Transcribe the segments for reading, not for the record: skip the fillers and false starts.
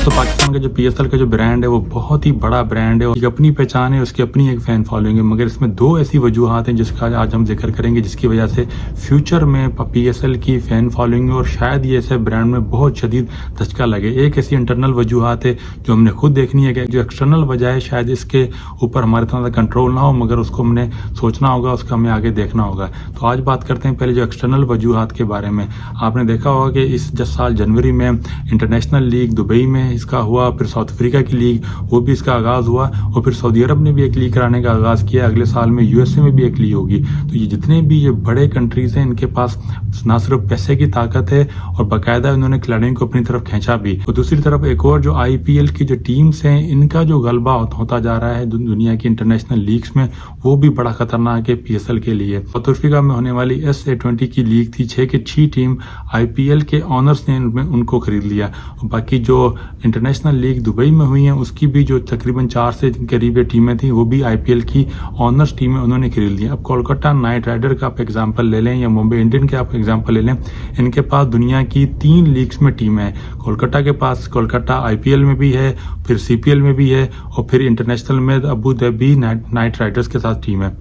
दोस्तों पाकिस्तान का जो पीएसएल का जो ब्रांड है वो बहुत ही बड़ा ब्रांड है और एक अपनी पहचान है, उसकी अपनी एक फैन फॉलोइंग है, मगर इसमें दो ऐसी वजूहात हैं जिसका आज हम जिक्र करेंगे जिसकी वजह से फ्यूचर में पीएसएल की फैन फॉलोइंग और शायद ये ऐसे ब्रांड में बहुत शदीद धचका लगे। एक ऐसी इंटरनल वजूहात है जो हमने खुद देखनी है कि जो एक्सटर्नल वजह है शायद इसके ऊपर हमारे थोड़ा कंट्रोल ना हो, मगर उसको हमने सोचना होगा, उसका हमें आगे देखना होगा। तो आज बात करते हैं पहले जो एक्सटर्नल वजूहात के बारे में। आपने देखा होगा कि इस साल जनवरी में इंटरनेशनल लीग दुबई में इसका हुआ, फिर साउथ अफ्रीका की लीग वो भी इसका आगाज हुआ और फिर सऊदी अरब ने भी एक लीग कराने का आगाज किया। अगले साल में यूएसए में भी एक लीग होगी। तो ये जितने भी ये बड़े कंट्रीज हैं इनके पास ना सिर्फ पैसे की ताकत है और बाकायदा इन्होंने खिलाड़ियों को अपनी तरफ खींचा भी। और दूसरी तरफ एक और जो आईपीएल की जो टीम्स हैं इनका जो गलबा होता जा रहा है दुनिया की इंटरनेशनल लीग्स में, वो भी बड़ा खतरनाक है पीएसएल के लिए। साउथ अफ्रीका में होने वाली SA20 की लीग थी, 6 की 6 टीम आईपीएल के ऑनर्स ने उनको खरीद लिया। और बाकी जो इंटरनेशनल लीग दुबई में हुई है उसकी भी जो तकरीबन 4 से करीब टीमें थी वो भी आईपीएल की ऑनर्स टीमें उन्होंने खरीद ली। अब कोलकाता नाइट राइडर का आप एग्जांपल ले लें या मुंबई इंडियन के आप एग्जांपल ले लें, इनके पास दुनिया की 3 लीग्स में टीमें हैं। कोलकाता के पास कोलकाता आईपीएल में भी है, फिर सीपीएल में भी है और फिर इंटरनेशनल में अबू धाबी नाइट राइडर्स के साथ टीम है।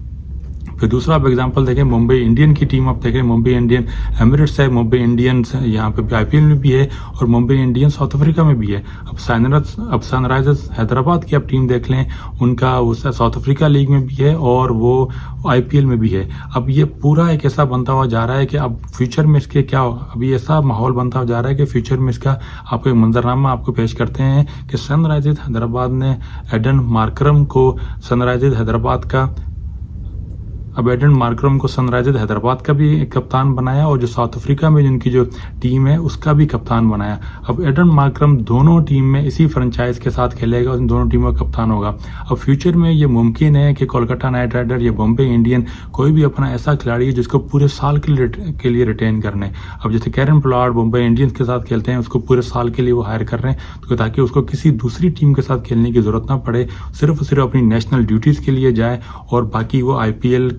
फिर दूसरा आप एग्जांपल देखें मुंबई इंडियन की टीम, आप देखें मुंबई इंडियन एमिरेट्स है, मुंबई इंडियंस यहाँ पे आईपीएल में भी है और मुंबई इंडियंस साउथ अफ्रीका में भी है। अब सनराइजर्स हैदराबाद की आप टीम देख लें, उनका उस साउथ अफ्रीका लीग में भी है और वो आईपीएल में भी है। अब ये पूरा एक ऐसा बनता हुआ जा रहा है कि अब फ्यूचर में इसके क्या अभी ऐसा माहौल बनता हुआ जा रहा है कि फ्यूचर में इसका आपको एक मंजरनामा आपको पेश करते हैं कि सनराइजर्स हैदराबाद ने एडन मार्करम को सनराइजर्स हैदराबाद का भी कप्तान बनाया और जो साउथ अफ्रीका में जिनकी जो टीम है उसका भी कप्तान बनाया। अब एडन मार्करम दोनों टीम में इसी फ्रेंचाइज के साथ खेलेगा और दोनों टीमों का कप्तान होगा। अब फ्यूचर में ये मुमकिन है कि कोलकाता नाइट राइडर या मुंबई इंडियन कोई भी अपना ऐसा खिलाड़ी है जिसको पूरे साल के लिए रिटेन करने। अब जैसे कैरन पोलार्ड मुंबई इंडियंस के साथ खेलते हैं, उसको पूरे साल के लिए वो हायर कर रहे हैं तो ताकि उसको किसी दूसरी टीम के साथ खेलने की जरूरत ना पड़े, सिर्फ अपनी नेशनल ड्यूटीज के लिए जाए और बाकी वो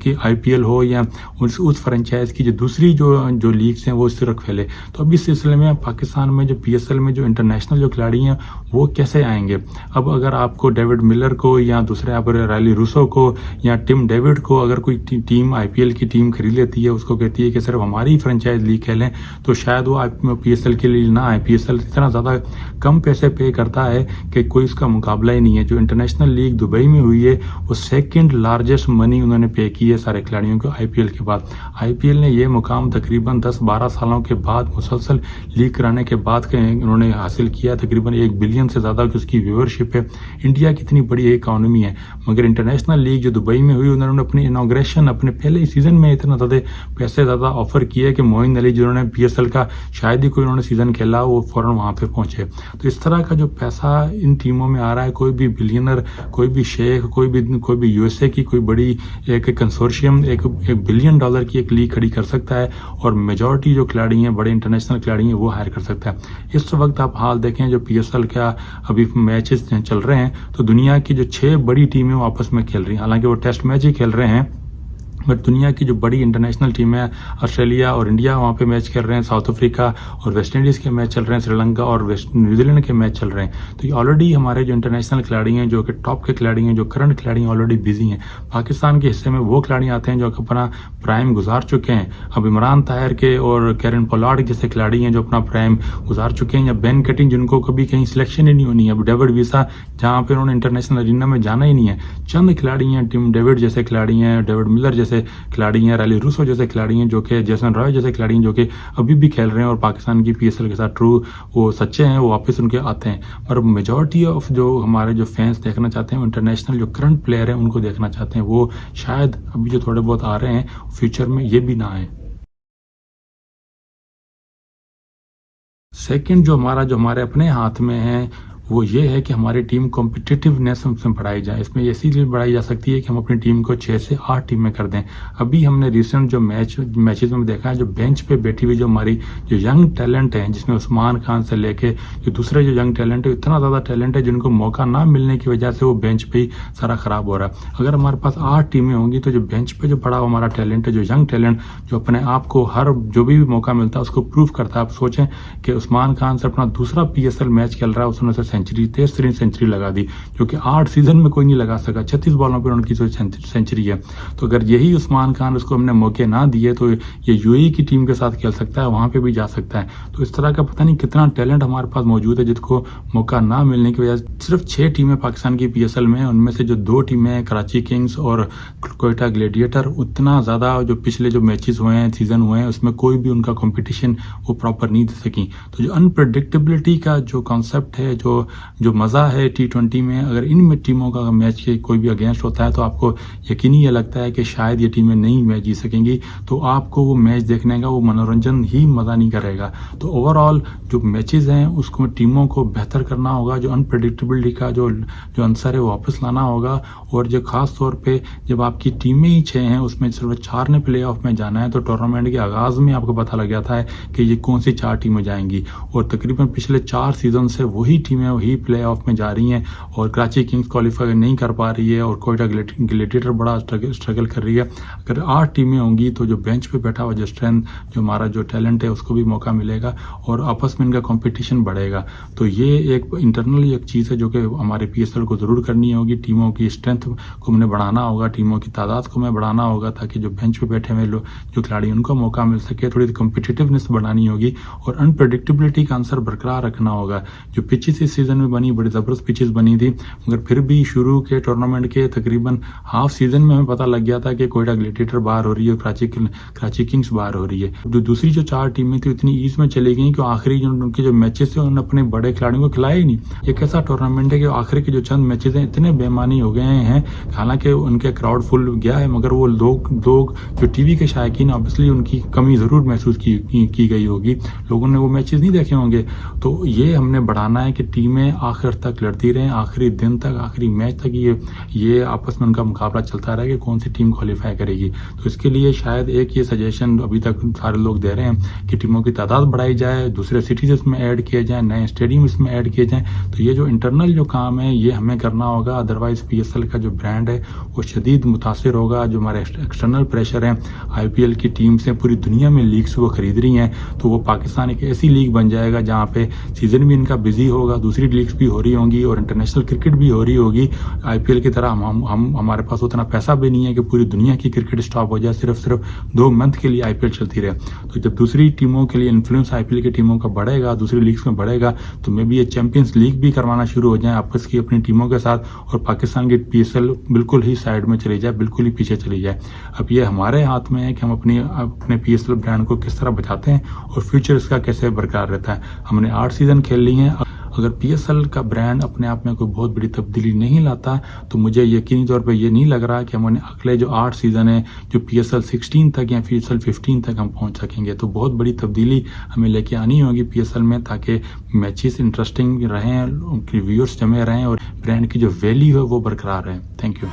आईपीएल हो या उस फ्रेंचाइज की जो दूसरी जो लीग्स हैं वो सिर्फ खेले। तो अब इस सिलसिले में पाकिस्तान में जो पीएसएल में जो इंटरनेशनल जो खिलाड़ी हैं वो कैसे आएंगे। अब अगर आपको डेविड मिलर को या दूसरे आप रायली रूसो को या टिम डेविड को अगर कोई टीम आईपीएल की टीम खरीद लेती है, उसको कहती है कि सिर्फ हमारी फ्रेंचाइज लीग खेलें, तो शायद वो पीएसएल के लिए ना आए। पीएसएल इतना ज्यादा कम पैसे पे करता है कि कोई इसका मुकाबला ही नहीं है। जो इंटरनेशनल लीग दुबई में हुई है वो सेकेंड लार्जेस्ट मनी उन्होंने पे की है सारे खिलाड़ियों को आईपीएल के बाद। आईपीएल ने ये मुकाम तकरीबन 10-12 सालों के बाद मुसलसल लीग कराने के बाद उन्होंने हासिल किया। तकरीबन 1 बिलियन से ज्यादा की उसकी व्यूअरशिप है। इंडिया की इतनी बड़ी इकोनॉमी है, मगर इंटरनेशनल लीग जो दुबई में हुई उन्होंने अपनी इनॉग्रेशन अपने पहले सीजन में इतना ज्यादा ऑफर किया कि मोइन अली जिन्होंने पीएसएल का शायद ही कोई उन्होंने सीजन खेला वो फौरन वहां पे पहुंचे। तो इस तरह का जो पैसा इन टीमों में आ रहा है, कोई भी बिलियनर, कोई भी शेख, कोई भी यूएसए की कोई बड़ी एक कंसोर्शियम एक $1 बिलियन की एक लीग खड़ी कर सकता है और मेजॉरिटी जो खिलाड़ी हैं बड़े इंटरनेशनल खिलाड़ी हैं वो हायर कर सकता है। इस वक्त आप हाल देखें जो पीएसएल का अभी मैचेस चल रहे हैं तो दुनिया की जो 6 बड़ी टीमें वो आपस में खेल रही हैं। हालांकि वो टेस्ट मैच ही खेल रहे हैं, बट दुनिया की जो बड़ी इंटरनेशनल टीमें ऑस्ट्रेलिया और इंडिया वहाँ पे मैच खेल रहे हैं, साउथ अफ्रीका और वेस्ट इंडीज के मैच चल रहे हैं, श्रीलंका और न्यूजीलैंड के मैच चल रहे हैं। तो ये ऑलरेडी हमारे जो इंटरनेशनल खिलाड़ी हैं, जो कि टॉप के खिलाड़ी हैं, जो करंट खिलाड़ी हैं, ऑलरेडी बिजी हैं। पाकिस्तान के हिस्से में वो खिलाड़ी आते हैं जो अपना प्राइम गुजार चुके हैं। अब इमरान ताहिर के और कैरन पोलार्ड जैसे खिलाड़ी हैं जो अपना प्राइम गुजार चुके हैं, या बेन कटिंग जिनको कभी कहीं सिलेक्शन ही नहीं होनी है। अब डेविड वीसा जहाँ पे उन्होंने इंटरनेशनल अरीना में जाना ही नहीं है। चंद खिलाड़ी हैं, टिम डेविड जैसे खिलाड़ी हैं, डेविड मिलर जैसे खिलाड़ी हैं, रायली रूसो जैसे खिलाड़ी हैं, जो कि जेसन रॉय जैसे खिलाड़ी हैं, जो कि अभी भी खेल रहे हैं और पाकिस्तान की पीएसएल के साथ ट्रू वो सच्चे हैं, वो वापस उनके आते हैं। और मेजॉरिटी ऑफ जो हमारे जो फैंस देखना चाहते हैं, इंटरनेशनल जो करंट प्लेयर हैं उनको देखना चाहते हैं, वो शायद अभी जो थोड़े बहुत आ रहे हैं फ्यूचर में ये भी ना आए। सेकंड जो हमारे अपने हाथ में है वो ये है कि हमारी टीम कॉम्पिटिटिवनेस उसमें बढ़ाई जाए। इसमें इसीलिए बढ़ाई जा सकती है कि हम अपनी टीम को 6 से 8 टीम में कर दें। अभी हमने रिसेंट जो मैचेस में देखा है, जो बेंच पे बैठी हुई जो हमारी जो यंग टैलेंट है, जिसमें उस्मान खान से लेके जो दूसरे जो यंग टैलेंट है, इतना ज्यादा टैलेंट है जिनको मौका ना मिलने की वजह से वो बेंच पे ही सारा खराब हो रहा है। अगर हमारे पास 8 टीमें होंगी तो जो बेंच पे जो पड़ा हमारा टैलेंट है, जो यंग टैलेंट जो अपने आप को हर जो भी मौका मिलता है उसको प्रूव करता है। आप सोचें कि उस्मान खान से अपना दूसरा पीएसएल मैच खेल रहा है, उसने सेंचुरी 73 सेंचुरी लगा दी, जो कि 8 सीजन में कोई नहीं लगा सका। 36 बॉलों पर उनकी जो सेंचुरी है। तो अगर यही उस्मान खान उसको हमने मौके ना दिए तो ये यूएई की टीम के साथ खेल सकता है, वहाँ पे भी जा सकता है। तो इस तरह का पता नहीं कितना टैलेंट हमारे पास मौजूद है, जिसको मौका ना मिलने की वजह से सिर्फ 6 टीमें पाकिस्तान की पीएसएल में, उनमें से जो 2 टीमें कराची किंग्स और कोयटा ग्लेडिएटर, उतना ज़्यादा जो पिछले जो मैचेस हुए हैं, सीजन हुए हैं, उसमें कोई भी उनका कंपटीशन वो प्रॉपर नहीं दे सकी। तो जो अनप्रेडिक्टेबिलिटी का जो कॉन्सेप्ट है, जो मज़ा है T20 में, अगर इन टीमों का मैच के कोई भी अगेंस्ट होता है तो आपको यकीनी ये लगता है कि शायद ये टीमें नहीं मैच जीत सकेंगी, तो आपको वो मैच देखने का वो मनोरंजन ही मज़ा नहीं करेगा। तो ओवरऑल जो मैचेस हैं उसको टीमों को बेहतर करना होगा, जो अनप्रेडिक्टेबिलिटी का जो आंसर है वो वापस लाना होगा। और जो खास तौर पे जब आपकी टीमें ही 6 हैं, उसमें सिर्फ 4 ने प्ले ऑफ में जाना है, तो टूर्नामेंट के आगाज़ में आपको पता लग जाता है कि ये कौन सी 4 टीमें जाएंगी। और तकरीबन पिछले 4 सीजन से वही टीमें वही प्ले ऑफ में जा रही हैं, और कराची किंग्स क्वालिफाई नहीं कर पा रही है, और कोयटा ग्लेडिएटर बड़ा स्ट्रगल कर रही है। अगर 8 टीमें होंगी तो जो बेंच पे बैठा हुआ जो स्ट्रेंथ, जो हमारा जो टैलेंट है, उसको भी मौका मिलेगा और आपस में इनका कंपटीशन बढ़ेगा। तो ये एक इंटरनली एक चीज़ है जो कि हमारे पीएसएल को ज़रूर करनी होगी। टीमों की स्ट्रेंथ को हमने बढ़ाना होगा, टीमों की तादाद को हमें बढ़ाना होगा, ताकि जो बेंच पे बैठे हुए लोग, जो खिलाड़ी, उनको मौका मिल सके। थोड़ी कॉम्पिटिटिवनेस बढ़ानी होगी और अनप्रेडिक्टेबिलिटी का आंसर बरकरार रखना होगा। जो पिचेस इस सीजन में बनी, बड़ी ज़बरदस्त पिचेस बनी थी, मगर फिर भी शुरू के टूर्नामेंट के तकरीबन हाफ सीजन में हमें पता लग गया था कि कोयटा ग्लेडिएटर बाहर हो रही है, कराची किंग्स बाहर हो रही है। जो दूसरी जो 4 टीमें थी इतनी ईज में चली गई कि आखिरी जो उनके जो मैचेस थे उन्होंने अपने बड़े खिलाड़ियों को खिलाया ही नहीं। एक ऐसा टूर्नामेंट है कि आखिरी के जो चंद मैचेस हैं इतने बेमानी हो गए हैं, हालांकि उनके क्राउड फुल गया है, मगर वो लोग जो टीवी के शायकीन, ऑब्वियसली उनकी कमी ज़रूर महसूस की गई होगी, लोगों ने वो मैचेस नहीं देखे होंगे। तो ये हमने बढ़ाना है कि टीमें आखिर तक लड़ती रहें, आखिरी दिन तक, आखिरी मैच तक ये आपस में उनका मुकाबला चलता रहे कि कौन सी टीम क्वालिफाई करेगी। तो इसके लिए शायद एक ये सजेशन अभी तक सारे लोग दे रहे हैं कि टीमों की तादाद बढ़ाई जाए, दूसरे सिटीज इसमें ऐड किए जाएं, नए स्टेडियम इसमें ऐड किए जाएं। तो ये जो इंटरनल जो काम है ये हमें करना होगा, अदरवाइज पीएसएल का जो ब्रांड है वो शदीद मुतासिर होगा। जो हमारे एक्सटर्नल प्रेशर है, आईपीएल की टीम से पूरी दुनिया में लीग्स वो खरीद रही हैं, तो वो पाकिस्तान एक ऐसी लीग बन जाएगा जहाँ पे सीजन भी इनका बिजी होगा, दूसरी लीग्स भी हो रही होंगी और इंटरनेशनल क्रिकेट भी हो रही होगी। आईपीएल की तरह हम हमारे पास उतना पैसा भी नहीं है कि पूरी दुनिया की क्रिकेट स्टॉप हो जाए, सिर्फ 2 मंथ के लिए आईपीएल चलती रहे। तो जब दूसरी टीमों के लिए इन्फ्लुएंस आईपीएल की टीमों का बढ़ेगा, दूसरी लीग्स में बढ़ेगा, तो मे भी ये चैंपियंस लीग भी करवाना शुरू हो जाए आपस की अपनी टीमों के साथ, और पाकिस्तान की पीएसएल बिल्कुल ही साइड में चली जाए, बिल्कुल ही पीछे चली जाए। अब ये हमारे हाथ में है कि हम अपने पीएसएल ब्रांड को किस तरह बचाते हैं और फ्यूचर इसका कैसे बरकरार रहता है। हमने 8 सीजन खेल ली हैं। अगर पीएसएल का ब्रांड अपने आप में कोई बहुत बड़ी तब्दीली नहीं लाता, तो मुझे यकीनी तौर पे ये नहीं लग रहा कि हमने अगले जो 8 सीज़न है, जो पीएसएल 16 तक या पीएसएल 15 तक हम पहुंच सकेंगे। तो बहुत बड़ी तब्दीली हमें लेके आनी होगी पीएसएल में, ताकि मैचेस इंटरेस्टिंग रहें, व्यूअर्स जमे रहें और ब्रांड की जो वैल्यू है वो बरकरार रहे। Thank you.